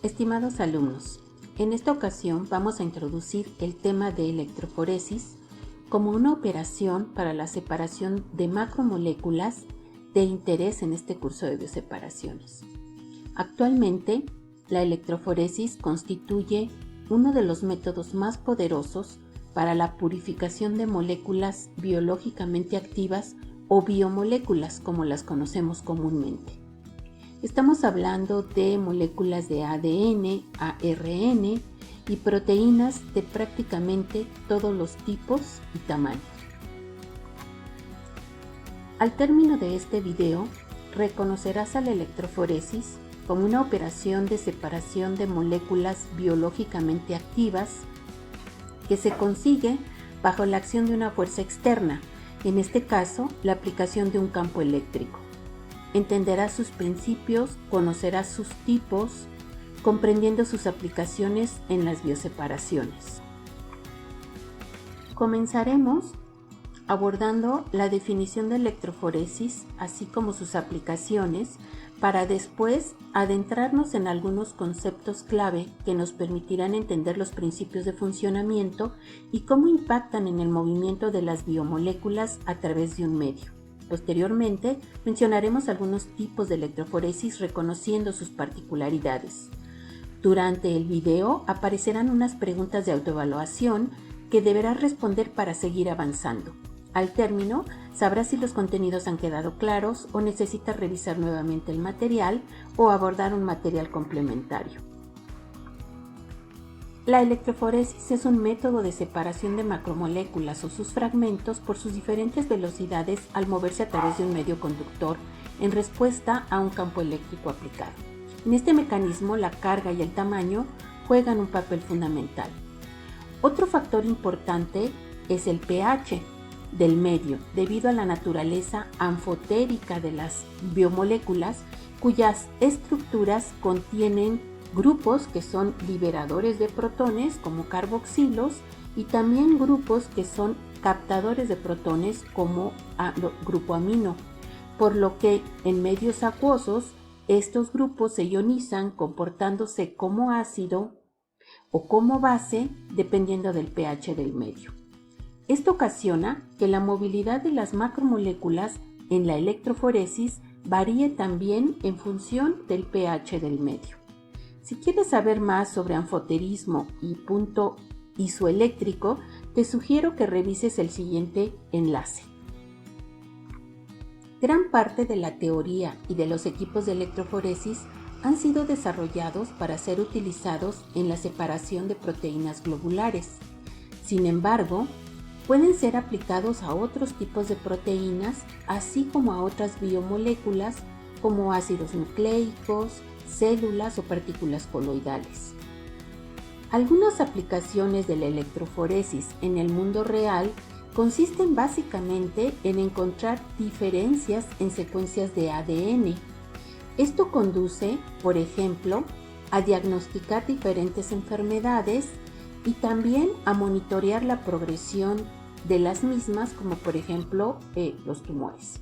Estimados alumnos, en esta ocasión vamos a introducir el tema de electroforesis como una operación para la separación de macromoléculas de interés en este curso de bioseparaciones. Actualmente, la electroforesis constituye uno de los métodos más poderosos para la purificación de moléculas biológicamente activas o biomoléculas, como las conocemos comúnmente. Estamos hablando de moléculas de ADN, ARN y proteínas de prácticamente todos los tipos y tamaños. Al término de este video, reconocerás a la electroforesis como una operación de separación de moléculas biológicamente activas que se consigue bajo la acción de una fuerza externa, en este caso, la aplicación de un campo eléctrico. Entenderás sus principios, conocerás sus tipos, comprendiendo sus aplicaciones en las bioseparaciones. Comenzaremos abordando la definición de electroforesis, así como sus aplicaciones, para después adentrarnos en algunos conceptos clave que nos permitirán entender los principios de funcionamiento y cómo impactan en el movimiento de las biomoléculas a través de un medio. Posteriormente, mencionaremos algunos tipos de electroforesis reconociendo sus particularidades. Durante el video aparecerán unas preguntas de autoevaluación que deberás responder para seguir avanzando. Al término, sabrás si los contenidos han quedado claros o necesitas revisar nuevamente el material o abordar un material complementario. La electroforesis es un método de separación de macromoléculas o sus fragmentos por sus diferentes velocidades al moverse a través de un medio conductor en respuesta a un campo eléctrico aplicado. En este mecanismo, la carga y el tamaño juegan un papel fundamental. Otro factor importante es el pH del medio, debido a la naturaleza anfotérica de las biomoléculas, cuyas estructuras contienen grupos que son liberadores de protones como carboxilos y también grupos que son captadores de protones como grupo amino, por lo que en medios acuosos estos grupos se ionizan comportándose como ácido o como base dependiendo del pH del medio. Esto ocasiona que la movilidad de las macromoléculas en la electroforesis varíe también en función del pH del medio. Si quieres saber más sobre anfoterismo y punto isoeléctrico, te sugiero que revises el siguiente enlace. Gran parte de la teoría y de los equipos de electroforesis han sido desarrollados para ser utilizados en la separación de proteínas globulares. Sin embargo, pueden ser aplicados a otros tipos de proteínas, así como a otras biomoléculas como ácidos nucleicos, células o partículas coloidales. Algunas aplicaciones de la electroforesis en el mundo real consisten básicamente en encontrar diferencias en secuencias de ADN. Esto conduce, por ejemplo, a diagnosticar diferentes enfermedades y también a monitorear la progresión de las mismas, como por ejemplo los tumores.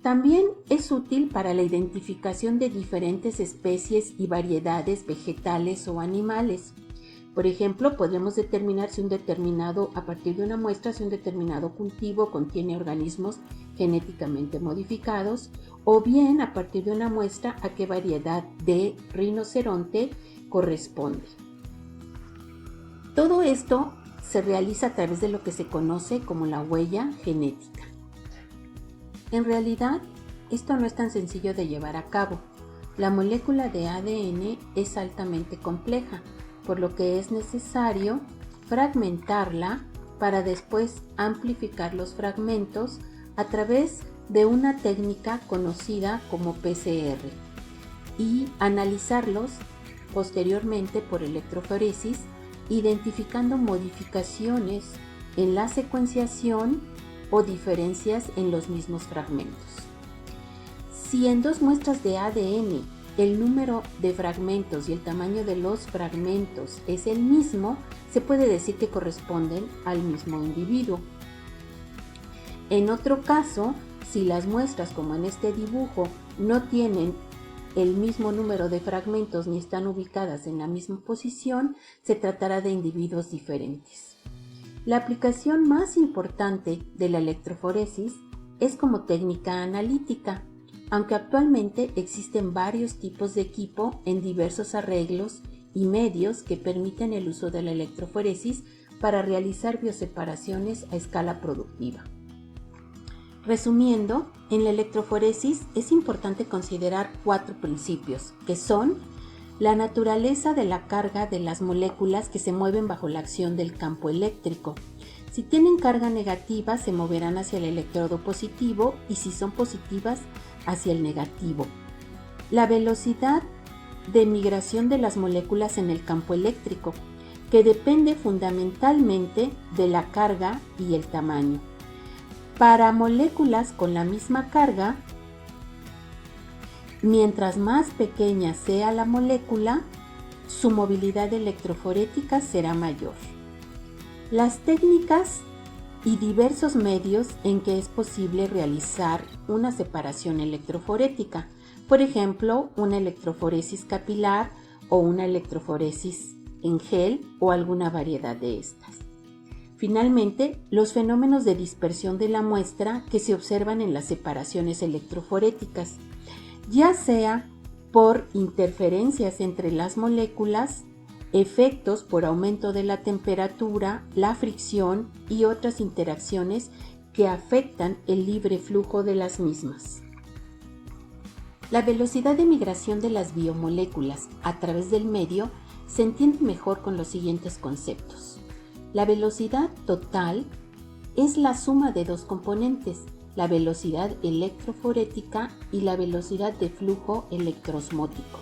También es útil para la identificación de diferentes especies y variedades vegetales o animales. Por ejemplo, podremos determinar a partir de una muestra si un determinado cultivo contiene organismos genéticamente modificados, o bien a partir de una muestra a qué variedad de rinoceronte corresponde. Todo esto se realiza a través de lo que se conoce como la huella genética. En realidad, esto no es tan sencillo de llevar a cabo. La molécula de ADN es altamente compleja, por lo que es necesario fragmentarla para después amplificar los fragmentos a través de una técnica conocida como PCR y analizarlos posteriormente por electroforesis, identificando modificaciones en la secuenciación o diferencias en los mismos fragmentos. Si en dos muestras de ADN el número de fragmentos y el tamaño de los fragmentos es el mismo, se puede decir que corresponden al mismo individuo. En otro caso, si las muestras, como en este dibujo, no tienen el mismo número de fragmentos ni están ubicadas en la misma posición, se tratará de individuos diferentes. La aplicación más importante de la electroforesis es como técnica analítica, aunque actualmente existen varios tipos de equipo en diversos arreglos y medios que permiten el uso de la electroforesis para realizar bioseparaciones a escala productiva. Resumiendo, en la electroforesis es importante considerar 4 principios, que son la naturaleza de la carga de las moléculas que se mueven bajo la acción del campo eléctrico. Si tienen carga negativa, se moverán hacia el electrodo positivo y si son positivas, hacia el negativo. La velocidad de migración de las moléculas en el campo eléctrico, que depende fundamentalmente de la carga y el tamaño. Para moléculas con la misma carga, mientras más pequeña sea la molécula, su movilidad electroforética será mayor. Las técnicas y diversos medios en que es posible realizar una separación electroforética, por ejemplo, una electroforesis capilar o una electroforesis en gel o alguna variedad de estas. Finalmente, los fenómenos de dispersión de la muestra que se observan en las separaciones electroforéticas, ya sea por interferencias entre las moléculas, efectos por aumento de la temperatura, la fricción y otras interacciones que afectan el libre flujo de las mismas. La velocidad de migración de las biomoléculas a través del medio se entiende mejor con los siguientes conceptos. La velocidad total es la suma de 2 componentes, la velocidad electroforética y la velocidad de flujo electroosmótico.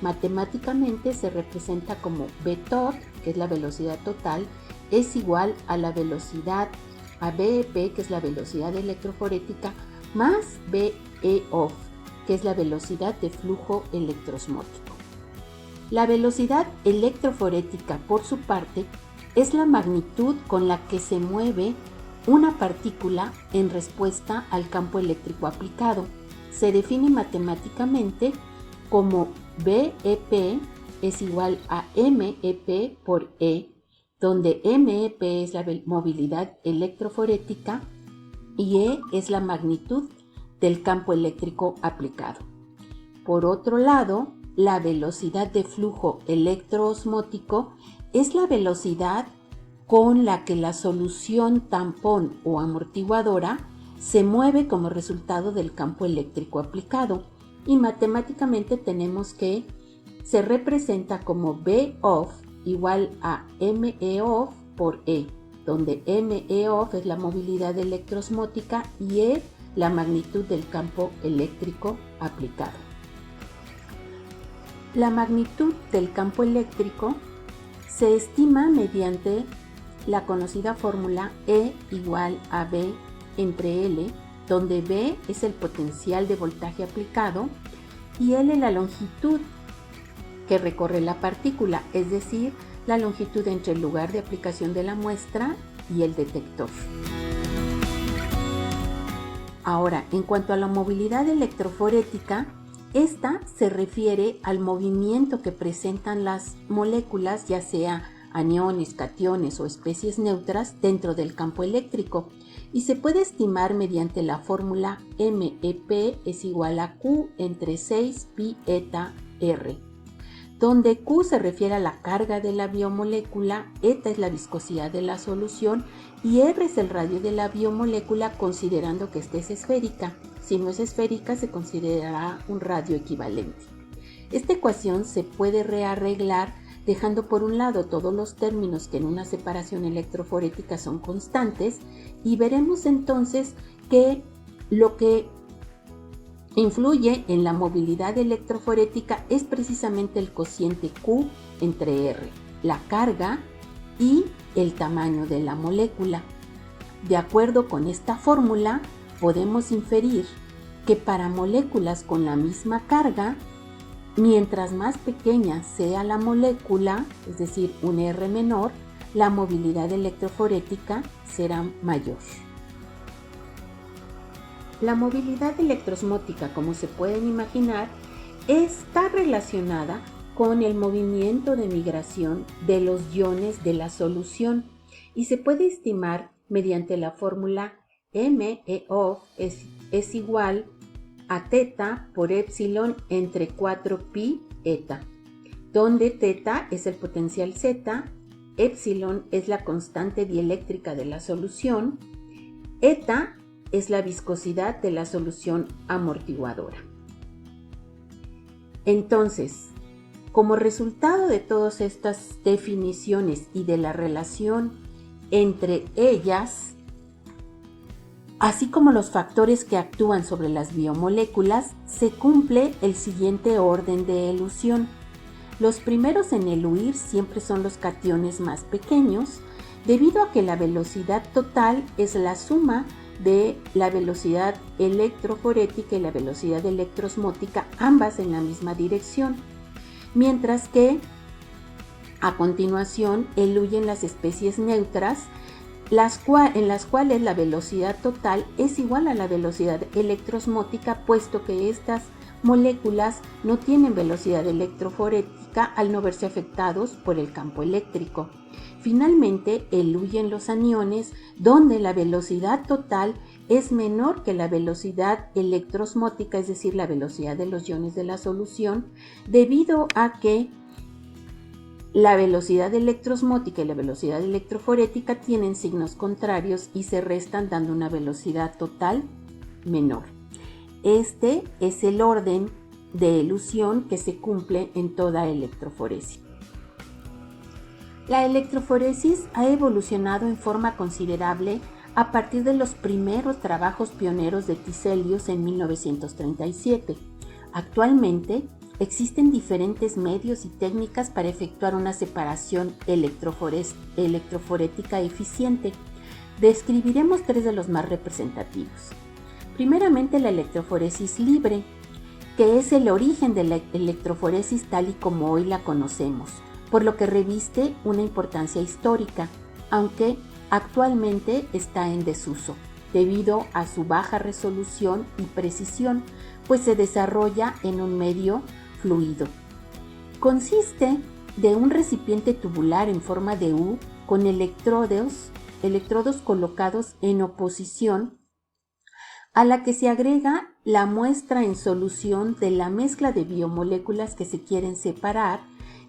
Matemáticamente se representa como V-tot, que es la velocidad total, es igual a la velocidad a BEP, que es la velocidad electroforética, más BE-off, que es la velocidad de flujo electroosmótico. La velocidad electroforética, por su parte, es la magnitud con la que se mueve una partícula en respuesta al campo eléctrico aplicado. Se define matemáticamente como BEP es igual a MEP por E, donde MEP es la movilidad electroforética y E es la magnitud del campo eléctrico aplicado. Por otro lado, la velocidad de flujo electroosmótico es la velocidad con la que la solución tampón o amortiguadora se mueve como resultado del campo eléctrico aplicado, y matemáticamente tenemos que se representa como B-off igual a ME-off por E, donde ME-off es la movilidad electroosmótica y E la magnitud del campo eléctrico aplicado. La magnitud del campo eléctrico se estima mediante la conocida fórmula E igual a B entre L, donde B es el potencial de voltaje aplicado y L la longitud que recorre la partícula, es decir, la longitud entre el lugar de aplicación de la muestra y el detector. Ahora, en cuanto a la movilidad electroforética, esta se refiere al movimiento que presentan las moléculas, ya sea aniones, cationes o especies neutras dentro del campo eléctrico, y se puede estimar mediante la fórmula MEP es igual a Q entre 6 pi eta R, donde Q se refiere a la carga de la biomolécula, eta es la viscosidad de la solución y R es el radio de la biomolécula considerando que esta es esférica. Si no es esférica, se considerará un radio equivalente. Esta ecuación se puede rearreglar dejando por un lado todos los términos que en una separación electroforética son constantes, y veremos entonces que lo que influye en la movilidad electroforética es precisamente el cociente Q entre R, la carga y el tamaño de la molécula. De acuerdo con esta fórmula, podemos inferir que para moléculas con la misma carga, mientras más pequeña sea la molécula, es decir, un R menor, la movilidad electroforética será mayor. La movilidad electroosmótica, como se pueden imaginar, está relacionada con el movimiento de migración de los iones de la solución y se puede estimar mediante la fórmula MEO es igual a teta por epsilon entre 4pi eta, donde teta es el potencial Z, epsilon es la constante dieléctrica de la solución, eta es la viscosidad de la solución amortiguadora. Entonces, como resultado de todas estas definiciones y de la relación entre ellas, así como los factores que actúan sobre las biomoléculas, se cumple el siguiente orden de elusión. Los primeros en eluir siempre son los cationes más pequeños, debido a que la velocidad total es la suma de la velocidad electroforética y la velocidad electroosmótica, ambas en la misma dirección, mientras que a continuación eluyen las especies neutras, en las cuales la velocidad total es igual a la velocidad electroosmótica, puesto que estas moléculas no tienen velocidad electroforética al no verse afectados por el campo eléctrico. Finalmente, eluyen los aniones, donde la velocidad total es menor que la velocidad electroosmótica, es decir, la velocidad de los iones de la solución, debido a que la velocidad electroosmótica y la velocidad electroforética tienen signos contrarios y se restan dando una velocidad total menor. Este es el orden de elusión que se cumple en toda electroforesis. La electroforesis ha evolucionado en forma considerable a partir de los primeros trabajos pioneros de Tiselius en 1937. Actualmente, existen diferentes medios y técnicas para efectuar una separación electroforética eficiente. Describiremos tres de los más representativos. Primeramente, la electroforesis libre, que es el origen de la electroforesis tal y como hoy la conocemos, por lo que reviste una importancia histórica, aunque actualmente está en desuso, debido a su baja resolución y precisión, pues se desarrolla en un medio fluido. Consiste de un recipiente tubular en forma de U con electrodos colocados en oposición, a la que se agrega la muestra en solución de la mezcla de biomoléculas que se quieren separar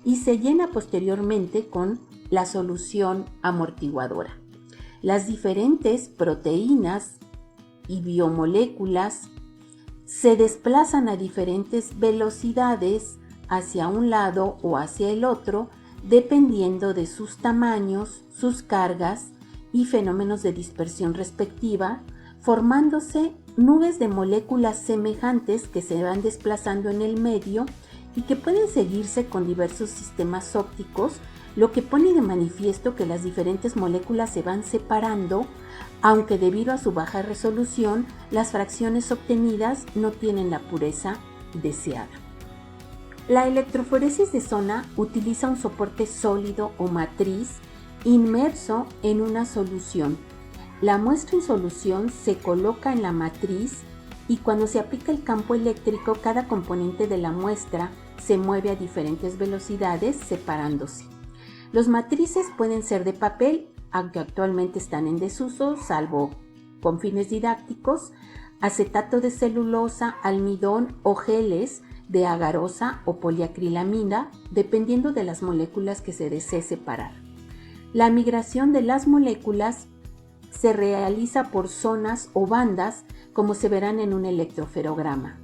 y se llena posteriormente con la solución amortiguadora. Las diferentes proteínas y biomoléculas se desplazan a diferentes velocidades hacia un lado o hacia el otro, dependiendo de sus tamaños, sus cargas y fenómenos de dispersión respectiva, formándose nubes de moléculas semejantes que se van desplazando en el medio y que pueden seguirse con diversos sistemas ópticos, lo que pone de manifiesto que las diferentes moléculas se van separando, aunque debido a su baja resolución, las fracciones obtenidas no tienen la pureza deseada. La electroforesis de zona utiliza un soporte sólido o matriz inmerso en una solución. La muestra en solución se coloca en la matriz y cuando se aplica el campo eléctrico, cada componente de la muestra se mueve a diferentes velocidades separándose. Los matrices pueden ser de papel, aunque actualmente están en desuso, salvo con fines didácticos, acetato de celulosa, almidón o geles de agarosa o poliacrilamida, dependiendo de las moléculas que se desee separar. La migración de las moléculas se realiza por zonas o bandas, como se verán en un electroferograma.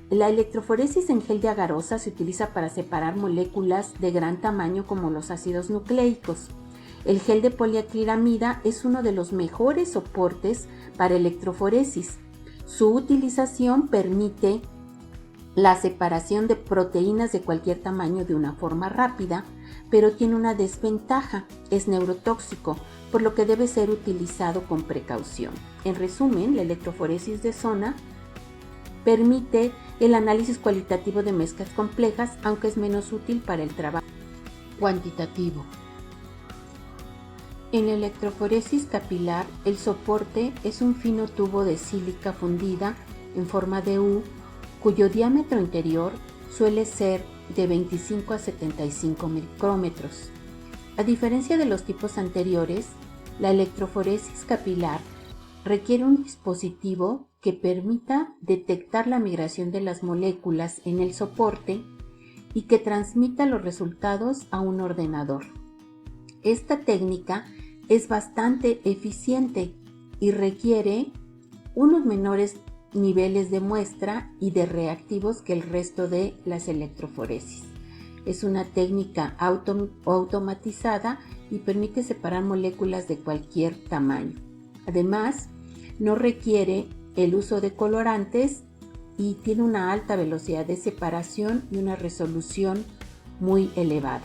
La electroforesis en gel de agarosa se utiliza para separar moléculas de gran tamaño como los ácidos nucleicos. El gel de poliacrilamida es uno de los mejores soportes para electroforesis. Su utilización permite la separación de proteínas de cualquier tamaño de una forma rápida, pero tiene una desventaja: es neurotóxico, por lo que debe ser utilizado con precaución. En resumen, la electroforesis de zona permite el análisis cualitativo de mezclas complejas, aunque es menos útil para el trabajo cuantitativo. En la electroforesis capilar, el soporte es un fino tubo de sílica fundida en forma de U cuyo diámetro interior suele ser de 25 a 75 micrómetros. A diferencia de los tipos anteriores, la electroforesis capilar requiere un dispositivo que permita detectar la migración de las moléculas en el soporte y que transmita los resultados a un ordenador. Esta técnica es bastante eficiente y requiere unos menores niveles de muestra y de reactivos que el resto de las electroforesis. Es una técnica automatizada y permite separar moléculas de cualquier tamaño. Además, no requiere el uso de colorantes y tiene una alta velocidad de separación y una resolución muy elevada.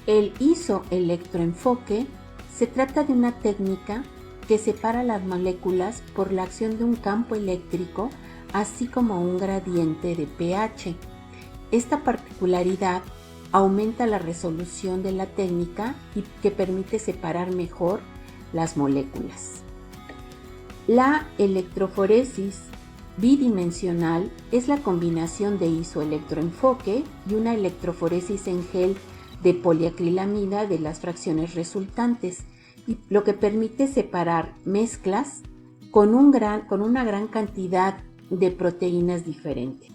El isoelectroenfoque se trata de una técnica que separa las moléculas por la acción de un campo eléctrico, así como un gradiente de pH. Esta particularidad aumenta la resolución de la técnica y que permite separar mejor las moléculas. La electroforesis bidimensional es la combinación de isoelectroenfoque y una electroforesis en gel de poliacrilamida de las fracciones resultantes, y lo que permite separar mezclas con una gran cantidad de proteínas diferentes.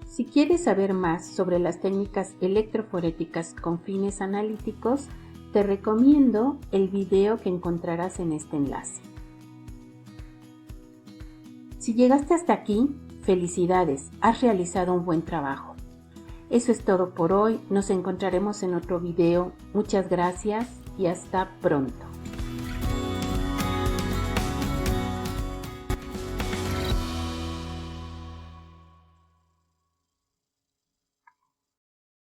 Si quieres saber más sobre las técnicas electroforéticas con fines analíticos, te recomiendo el video que encontrarás en este enlace. Si llegaste hasta aquí, felicidades, has realizado un buen trabajo. Eso es todo por hoy, nos encontraremos en otro video. Muchas gracias y hasta pronto.